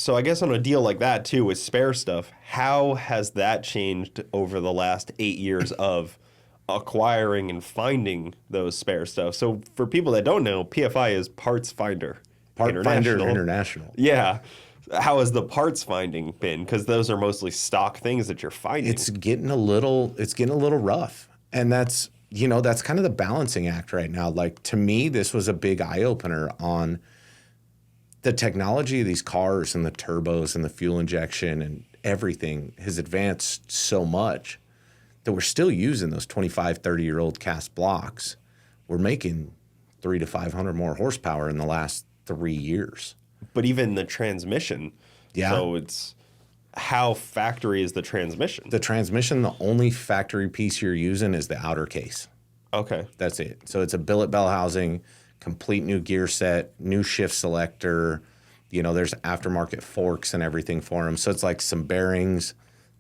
So I guess on a deal like that, too, with spare stuff, how has that changed over the last 8 years of acquiring and finding those spare stuff? So for people that don't know, PFI is Parts Finder International. Yeah. How has the parts finding been? Because those are mostly stock things that you're finding. It's getting a little rough. And that's kind of the balancing act right now. Like, to me, this was a big eye-opener on the technology of these cars and the turbos and the fuel injection and everything has advanced so much that we're still using those 25, 30-year-old cast blocks. We're making 300 to 500 more horsepower in the last 3 years. But even the transmission. Yeah. So it's how factory is the transmission? The transmission, the only factory piece you're using is the outer case. Okay. That's it. So it's a billet bell housing, complete new gear set, new shift selector. There's aftermarket forks and everything for them. So it's like some bearings,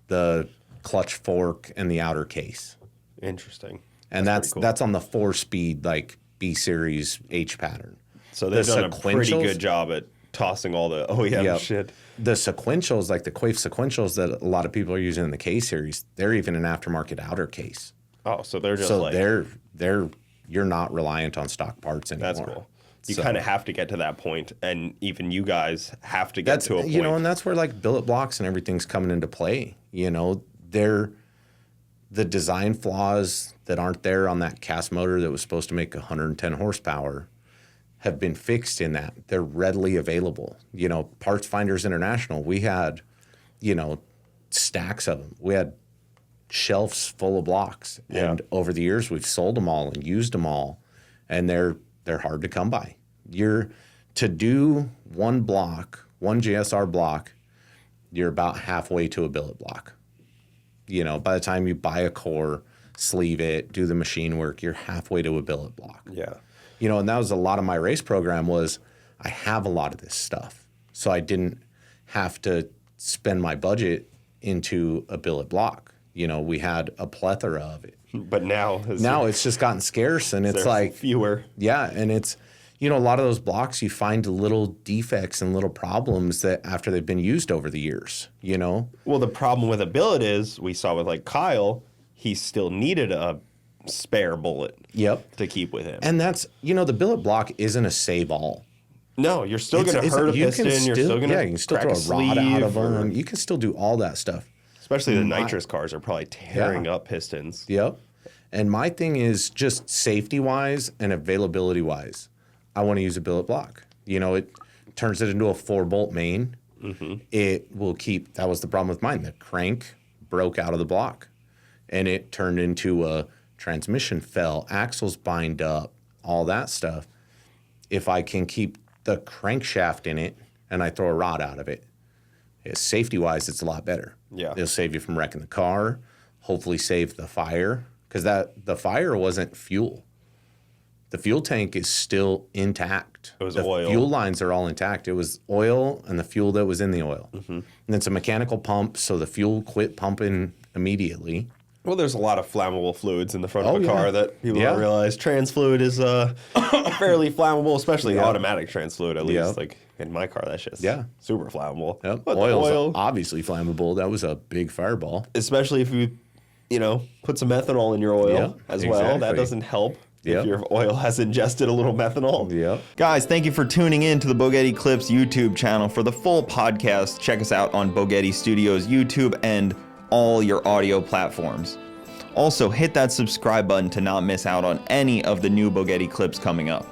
the clutch fork, and the outer case. Interesting. And that's on the 4-speed, like B series H pattern. So they've done a pretty good job at tossing all the OEM shit. The sequentials, like the Quaife sequentials that a lot of people are using in the K series, they're even an aftermarket outer case. Oh, so they're just you're not reliant on stock parts anymore. That's cool. You kind of have to get to that point, and even you guys have to get to a point. And that's where like billet blocks and everything's coming into play. They're the design flaws that aren't there on that cast motor that was supposed to make 110 horsepower have been fixed in that. They're readily available. Parts Finders International, we had, stacks of them. We had shelves full of blocks. Yeah. And over the years, we've sold them all and used them all. And they're hard to come by. To do one GSR block, you're about halfway to a billet block. By the time you buy a core, sleeve it, do the machine work, you're halfway to a billet block. Yeah. And that was a lot of my race program was I have a lot of this stuff. So I didn't have to spend my budget into a billet block. We had a plethora of it. But now it's just gotten scarce, and it's like fewer. Yeah, and it's a lot of those blocks you find little defects and little problems that after they've been used over the years. Well, the problem with a billet is we saw with like Kyle, he still needed a spare bullet. Yep. To keep with him. And that's the billet block isn't a save all. No, you're still going to hurt a piston. You're still going to you can still throw a rod out of them. You can still do all that stuff. Especially the nitrous cars are probably tearing up pistons. Yep. And my thing is just safety-wise and availability-wise, I want to use a billet block. It turns it into a 4-bolt main. Mm-hmm. It will keep – that was the problem with mine. The crank broke out of the block, and it turned into a transmission fell, axles bind up, all that stuff. If I can keep the crankshaft in it and I throw a rod out of it, safety-wise, it's a lot better. Yeah. It'll save you from wrecking the car, hopefully save the fire, because the fire wasn't fuel. The fuel tank is still intact. It was the oil. Fuel lines are all intact. It was oil and the fuel that was in the oil. Mm-hmm. And it's a mechanical pump, so the fuel quit pumping immediately. Well, there's a lot of flammable fluids in the front of a car that people don't realize. Trans fluid is fairly flammable, especially automatic trans fluid, at least. Like in my car, that's just super flammable. Yep. But oil's obviously flammable. That was a big fireball. Especially if you put some methanol in your oil as well. That doesn't help. If your oil has ingested a little methanol. Yep. Guys, thank you for tuning in to the Bogetti Clips YouTube channel. For the full podcast, check us out on Bogetti Studios YouTube and all your audio platforms. Also, hit that subscribe button to not miss out on any of the new Bogetti clips coming up.